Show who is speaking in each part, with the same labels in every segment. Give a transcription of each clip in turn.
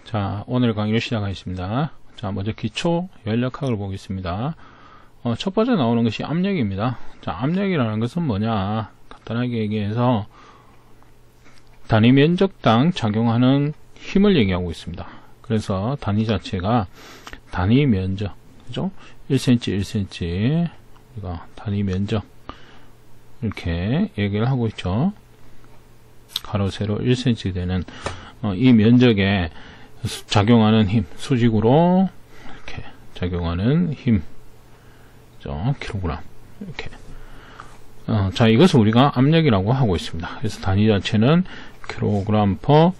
Speaker 1: 자, 오늘 강의를 시작하겠습니다. 자, 먼저 기초 연력학을 보겠습니다. 첫 번째 나오는 것이 압력입니다. 자, 압력이라는 것은 뭐냐? 간단하게 얘기해서 단위 면적당 작용하는 힘을 얘기하고 있습니다. 그래서 단위 자체가 단위 면적, 그죠? 1cm, 1cm, 우리가 단위 면적 이렇게 얘기를 하고 있죠. 가로 세로 1cm 되는 이 면적에 작용하는 힘, 수직으로 이렇게 작용하는 힘, 킬로그램 이렇게. 자, 이것을 우리가 압력이라고 하고 있습니다. 그래서 단위 자체는 킬로그램 퍼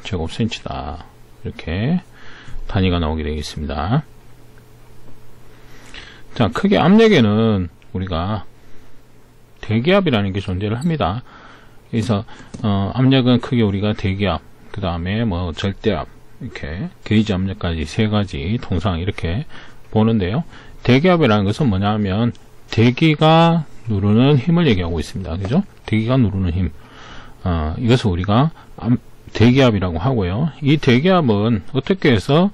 Speaker 1: 제곱센치다. 이렇게 단위가 나오게 되겠습니다. 자, 크게 압력에는 우리가 대기압이라는 게 존재를 합니다. 그래서 압력은 크게 우리가 대기압, 그 다음에 뭐 절대압, 이렇게 게이지 압력까지 세 가지 통상 이렇게 보는데요. 대기압이라는 것은 뭐냐면 대기가 누르는 힘을 얘기하고 있습니다. 그죠? 대기가 누르는 힘. 이것을 우리가 대기압이라고 하고요. 이 대기압은 어떻게 해서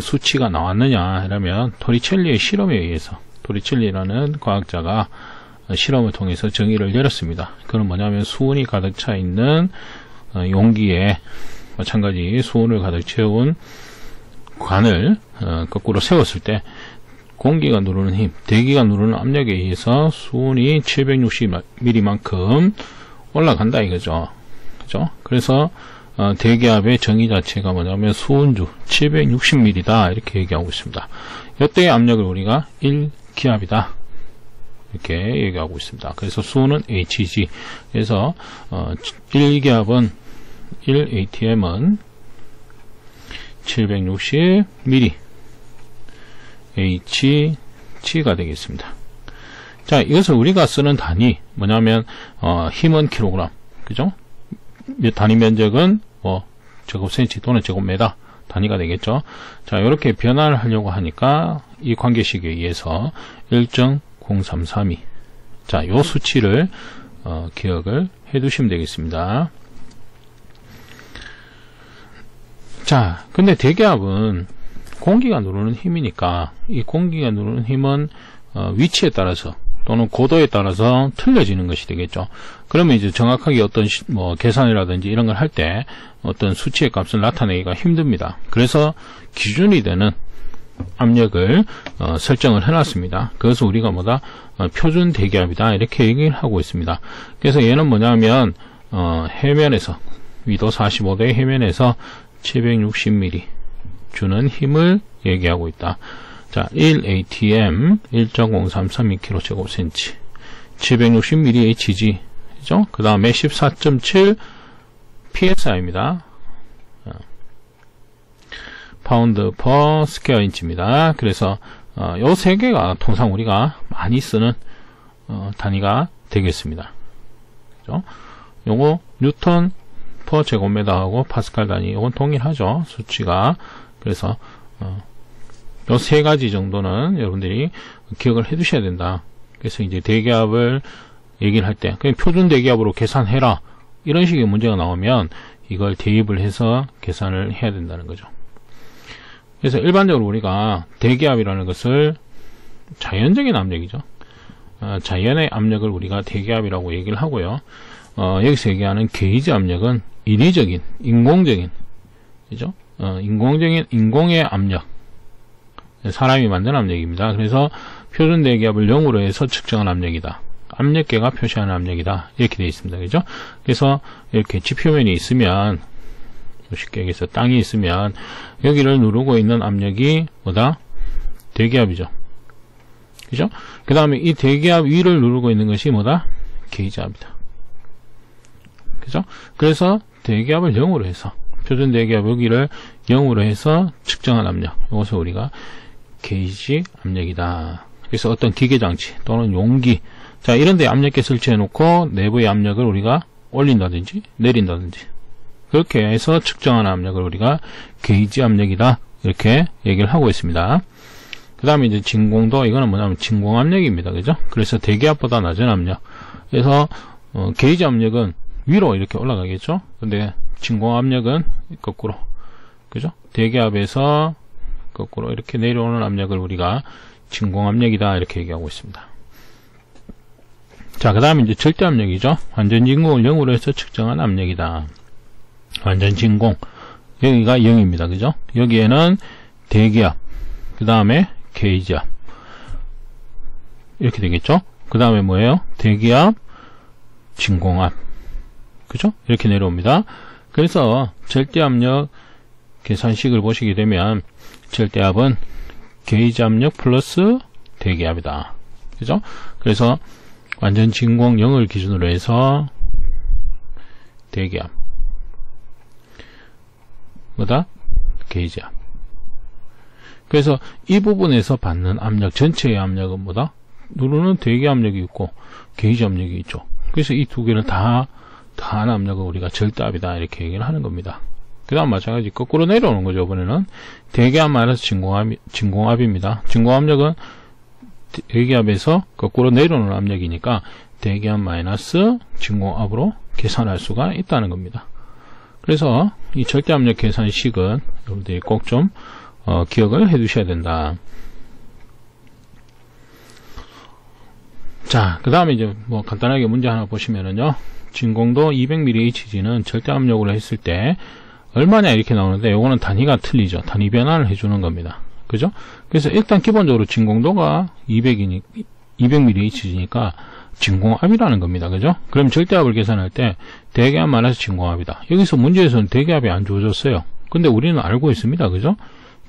Speaker 1: 수치가 나왔느냐 이러면 토리첼리의 실험에 의해서, 토리첼리라는 과학자가 실험을 통해서 정의를 내렸습니다. 그건 뭐냐면 수온이 가득 차 있는 용기에 마찬가지 수온을 가득 채운 관을 거꾸로 세웠을 때 공기가 누르는 힘, 대기가 누르는 압력에 의해서 수온이 760mm만큼 올라간다 이거죠. 그죠? 그래서 대기압의 정의 자체가 뭐냐면 수온주 760mm다 이렇게 얘기하고 있습니다. 이때의 압력을 우리가 1기압이다 이렇게 얘기하고 있습니다. 그래서 수온은 Hg. 그래서 1기압은 1atm은 760mm Hg가 되겠습니다. 자, 이것을 우리가 쓰는 단위 뭐냐면 힘은 킬로그램, 그죠? 단위 면적은 뭐 제곱센치 또는 제곱미터 단위가 되겠죠. 자, 이렇게 변화를 하려고 하니까 이 관계식에 의해서 1.0332. 자, 요 수치를 기억을 해 두시면 되겠습니다. 자, 근데 대기압은 공기가 누르는 힘이니까 이 공기가 누르는 힘은 위치에 따라서 또는 고도에 따라서 틀려지는 것이 되겠죠. 그러면 이제 정확하게 어떤 계산이라든지 이런 걸 할 때 어떤 수치의 값을 나타내기가 힘듭니다. 그래서 기준이 되는 압력을 설정을 해놨습니다. 그것을 우리가 뭐다? 표준 대기압이다 이렇게 얘기를 하고 있습니다. 그래서 얘는 뭐냐면 해면에서 위도 45도의 해면에서 760mm 주는 힘을 얘기하고 있다. 자, 1atm 1.0332kg제곱센치 760mm hg, 그죠? 그 다음에 14.7 psi입니다. 파운드 퍼 스퀘어 인치입니다. 그래서 요 세 개가 통상 우리가 많이 쓰는 단위가 되겠습니다. 그죠? 요거 뉴턴 퍼 제곱미터하고 파스칼 단위 이건 동일하죠. 수치가. 그래서 요 세 가지 정도는 여러분들이 기억을 해 두셔야 된다. 그래서 이제 대기압을 얘기를 할 때 그냥 표준 대기압으로 계산해라 이런 식의 문제가 나오면 이걸 대입을 해서 계산을 해야 된다는 거죠. 그래서 일반적으로 우리가 대기압이라는 것을 자연적인 압력이죠. 자연의 압력을 우리가 대기압이라고 얘기를 하고요. 여기서 얘기하는 게이지 압력은 인위적인, 인공적인, 그죠? 인공의 압력, 사람이 만든 압력입니다. 그래서 표준 대기압을 0으로 해서 측정한 압력이다. 압력계가 표시하는 압력이다. 이렇게 되어 있습니다. 그죠? 그래서 이렇게 지표면이 있으면, 쉽게 얘기해서 땅이 있으면 여기를 누르고 있는 압력이 뭐다? 대기압이죠. 그죠? 그 다음에 이 대기압 위를 누르고 있는 것이 뭐다? 게이지압이다. 그죠? 그래서 대기압을 0으로 해서 표준 대기압 여기를 0으로 해서 측정한 압력, 이것을 우리가 게이지 압력이다. 그래서 어떤 기계장치 또는 용기, 자, 이런 데 압력계 설치해 놓고 내부의 압력을 우리가 올린다든지 내린다든지 그렇게 해서 측정한 압력을 우리가 게이지 압력이다 이렇게 얘기를 하고 있습니다. 그 다음에 이제 진공도, 이거는 뭐냐면 진공 압력입니다. 그죠? 그래서 대기압보다 낮은 압력. 그래서 게이지 압력은 위로 이렇게 올라가겠죠. 근데 진공 압력은 거꾸로. 그죠? 대기압에서 거꾸로 이렇게 내려오는 압력을 우리가 진공압력이다. 이렇게 얘기하고 있습니다. 자, 그 다음에 이제 절대압력이죠. 완전 진공을 0으로 해서 측정한 압력이다. 완전 진공. 여기가 0입니다. 그죠? 여기에는 대기압, 그 다음에 게이지압. 이렇게 되겠죠? 그 다음에 뭐예요? 대기압, 진공압. 그죠? 이렇게 내려옵니다. 그래서 절대압력 계산식을 보시게 되면 절대압은 게이지 압력 플러스 대기압이다. 그죠? 그래서 완전 진공 0을 기준으로 해서 대기압 뭐다? 게이지압. 그래서 이 부분에서 받는 압력, 전체의 압력은 뭐다? 누르는 대기압력이 있고 게이지 압력이 있죠. 그래서 이 두 개를 다 더한 압력을 우리가 절대압이다. 이렇게 얘기를 하는 겁니다. 그 다음 마찬가지 거꾸로 내려오는 거죠. 이번에는 대기압 마이너스 진공압입니다. 진공압력은 대기압에서 거꾸로 내려오는 압력이니까 대기압 마이너스 진공압으로 계산할 수가 있다는 겁니다. 그래서 이 절대압력 계산식은 여러분들이 꼭 좀 기억을 해 두셔야 된다. 자, 그 다음에 이제 뭐 간단하게 문제 하나 보시면은요, 진공도 200mHg는 절대압력으로 했을 때 얼마냐 이렇게 나오는데, 요거는 단위가 틀리죠. 단위 변환을 해주는 겁니다. 그죠? 그래서 일단 기본적으로 진공도가 200mHg니까 진공압이라는 겁니다. 그죠? 그럼 절대압을 계산할 때 대기압 마이너스 진공압이다. 여기서 문제에서는 대기압이 안 주어졌어요. 근데 우리는 알고 있습니다. 그죠?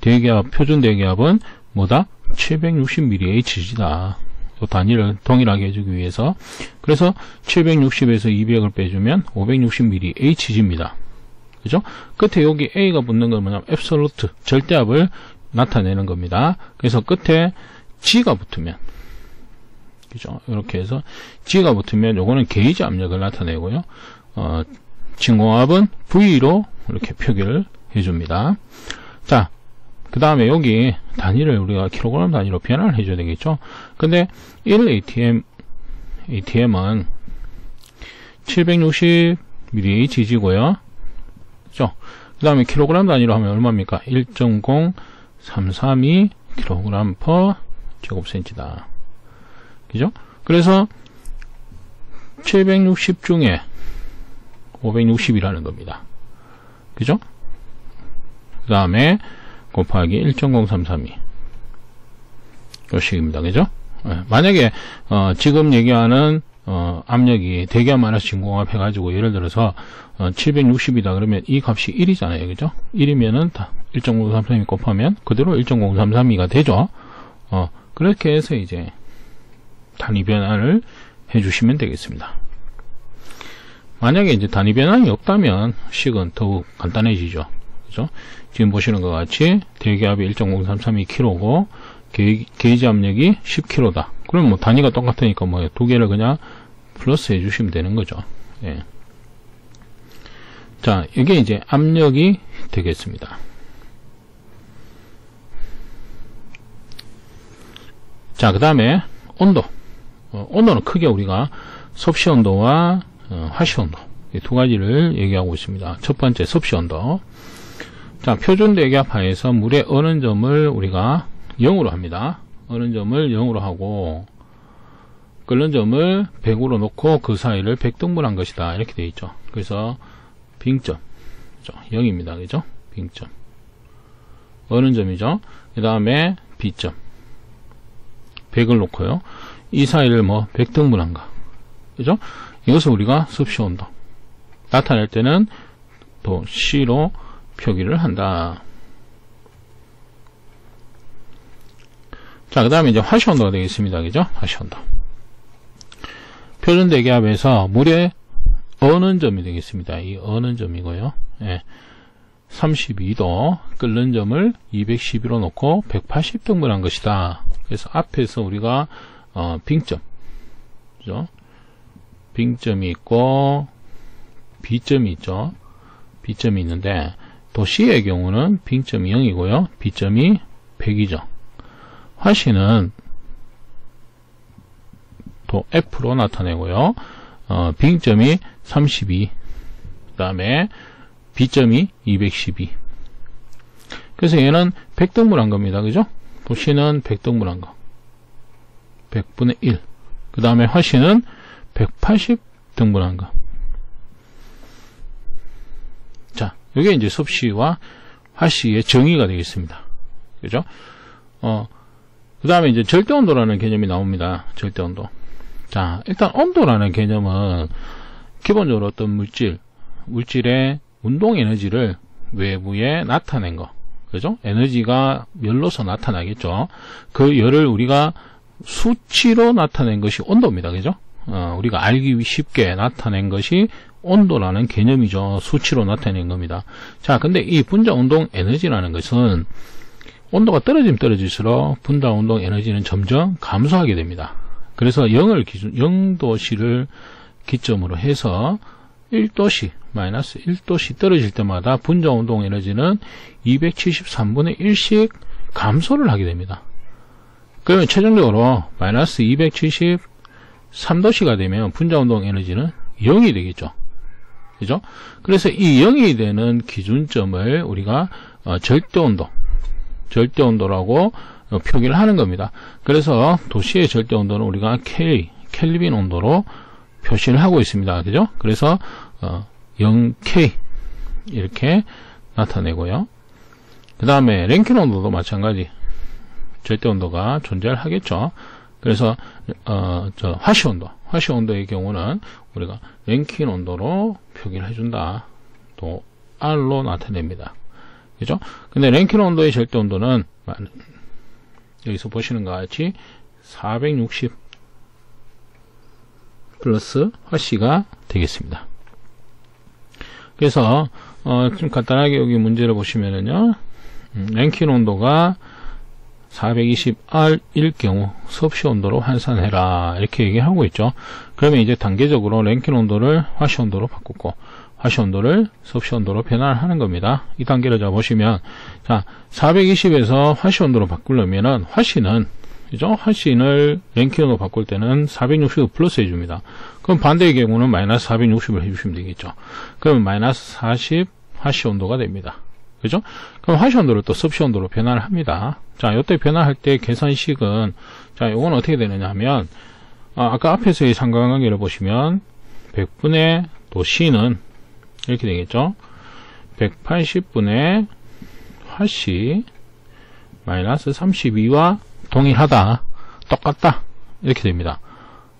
Speaker 1: 대기압, 표준 대기압은 뭐다? 760mHg다. 또 단위를 동일하게 해주기 위해서. 그래서 760에서 200을 빼주면 560mHg입니다. 그죠? 끝에 여기 A가 붙는 건 뭐냐면 앱솔루트, 절대압을 나타내는 겁니다. 그래서 끝에 G가 붙으면, 그죠? 이렇게 해서 G가 붙으면 요거는 게이지 압력을 나타내고요. 진공압은 V로 이렇게 표기를 해줍니다. 자, 그 다음에 여기 단위를 우리가 킬로그램 단위로 변환을 해줘야 되겠죠? 근데 1ATM은 760mHg고요. 그죠? 그 다음에 킬로그램 단위로 하면 얼마입니까? 1.0332 kg per 제곱센치다. 그죠? 그래서 760 중에 560이라는 겁니다. 그죠? 그 다음에 곱하기 1.0332 요 식입니다. 그죠? 만약에 지금 얘기하는 압력이 대기압 마이너스 진공압 해가지고 예를 들어서 760이다 그러면 이 값이 1이잖아요. 그죠? 1이면은 1.033이 곱하면 그대로 1.0332가 되죠. 그렇게 해서 이제 단위 변환을 해주시면 되겠습니다. 만약에 이제 단위 변환이 없다면 식은 더욱 간단해지죠. 그죠? 지금 보시는 것 같이 대기압이 1.033kg고 게이지 압력이 10kg다. 그럼 뭐 단위가 똑같으니까 뭐 두 개를 그냥 플러스 해주시면 되는 거죠. 예. 자, 이게 이제 압력이 되겠습니다. 자, 그 다음에 온도. 온도는 크게 우리가 섭씨 온도와 화씨 온도 이 두 가지를 얘기하고 있습니다. 첫 번째 섭씨 온도. 자, 표준 대기압 하에서 물의 어는 점을 우리가 0으로 합니다. 어는 점을 0으로 하고 끓는 점을 100으로 놓고 그 사이를 100등분한 것이다. 이렇게 되어 있죠. 그래서 빙점 0입니다. 그죠? 빙점 어는 점이죠. 그 다음에 B점 100을 놓고요. 이 사이를 뭐 100등분한가. 그죠? 이것을 우리가 섭씨 온도 나타낼 때는 또 C로 표기를 한다. 자, 그 다음에 이제 화씨 온도가 되겠습니다. 그죠? 화씨 온도. 표준 대기압에서 물의 어는 점이 되겠습니다. 이 어는 점이고요. 예. 32도 끓는 점을 212로 놓고 180등분한 것이다. 그래서 앞에서 우리가 빙점, 그죠? 빙점이 있고 B점이 있죠. B점이 있는데 또 C의 경우는 빙점이 0이고요. B점이 100이죠. 화씨는 또 F로 나타내고요. 빙점이 32, 그 다음에 B점이 212. 그래서 얘는 100등분한 겁니다. 그죠? 도시는 100등분한 거. 100분의 1. 그 다음에 화씨는 180등분한 거. 자, 이게 이제 섭씨와 화씨의 정의가 되겠습니다. 그죠? 그 다음에 이제 절대온도라는 개념이 나옵니다. 절대온도. 자, 일단 온도라는 개념은 기본적으로 어떤 물질의 운동 에너지를 외부에 나타낸 거. 그죠? 에너지가 열로서 나타나겠죠. 그 열을 우리가 수치로 나타낸 것이 온도입니다. 그죠? 우리가 알기 쉽게 나타낸 것이 온도라는 개념이죠. 수치로 나타낸 겁니다. 자, 근데 이 분자 운동 에너지라는 것은 온도가 떨어지면 떨어질수록 분자 운동 에너지는 점점 감소하게 됩니다. 그래서 0도씨를 기점으로 해서 1도씨, 마이너스 1도씨 떨어질 때마다 분자 운동 에너지는 273분의 1씩 감소를 하게 됩니다. 그러면 최종적으로 마이너스 273도씨가 되면 분자 운동 에너지는 0이 되겠죠. 그죠? 그래서 이 0이 되는 기준점을 우리가 절대온도라고 표기를 하는 겁니다. 그래서 도시의 절대온도는 우리가 켈빈 온도로 표시를 하고 있습니다. 그죠? 그래서 0K 이렇게 나타내고요. 그 다음에 랭킨 온도도 마찬가지 절대온도가 존재를 하겠죠. 그래서 화씨 온도의 경우는 우리가 랭킨 온도로 표기를 해준다. 또 R로 나타냅니다. 그죠? 근데 랭킨 온도의 절대 온도는 여기서 보시는 것 같이 460 플러스 화씨가 되겠습니다. 그래서 좀 간단하게 여기 문제를 보시면은요, 랭킨 온도가 420R일 경우 섭씨 온도로 환산해라 이렇게 얘기하고 있죠. 그러면 이제 단계적으로 랭킨 온도를 화씨 온도로 바꾸고 화씨 온도를 섭씨 온도로 변환하는 겁니다. 이 단계를 자 보시면, 자 420에서 화씨 온도로 바꾸려면은 화씨는 그죠? 화씨를 랭킨 온도로 바꿀 때는 460을 플러스 해줍니다. 그럼 반대의 경우는 마이너스 460을 해주시면 되겠죠. 그러면 마이너스 40 화씨 온도가 됩니다. 그죠? 그럼 화씨 온도를 또 섭씨 온도로 변환을 합니다. 자, 이때 변환할 때 계산식은, 자, 요건 어떻게 되느냐 하면, 아까 앞에서의 상관관계를 보시면, 100분의 또 C는 이렇게 되겠죠? 180분의 화씨 마이너스 32와 동일하다. 똑같다. 이렇게 됩니다.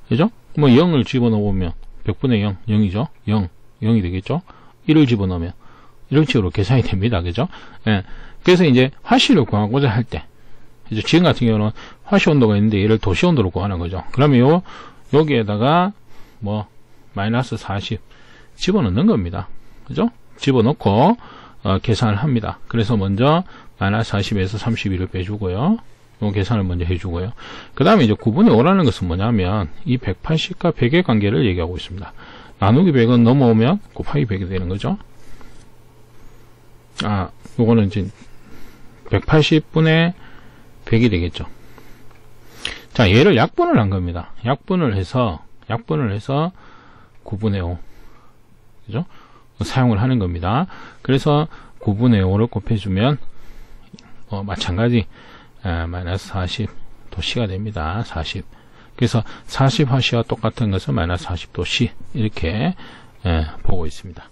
Speaker 1: 그죠? 뭐 0을 집어넣으면 100분의 0, 0이죠? 0이 되겠죠? 1을 집어넣으면 이런 식으로 계산이 됩니다. 그죠? 예. 그래서 이제 화씨를 구하고자 할 때, 지금 같은 경우는 화씨 온도가 있는데 얘를 도시 온도로 구하는 거죠. 그러면 여기에다가 뭐 마이너스 40 집어넣는 겁니다. 그죠? 집어넣고 계산을 합니다. 그래서 먼저 마이너스 40에서 32를 빼주고요. 이 계산을 먼저 해주고요. 그 다음에 이제 9분의 5라는 것은 뭐냐면 이 180과 100의 관계를 얘기하고 있습니다. 나누기 100은 넘어오면 곱하기 100이 되는 거죠. 요거는 이제 180분의 100이 되겠죠. 자, 얘를 약분을 한 겁니다. 약분을 해서 9분의 5. 그죠? 사용을 하는 겁니다. 그래서 9분의 5를 곱해주면, 마찬가지, 마이너스 40 도씨가 됩니다. 40. 그래서 40 화씨와 똑같은 것은 마이너스 40 도씨. 이렇게, 보고 있습니다.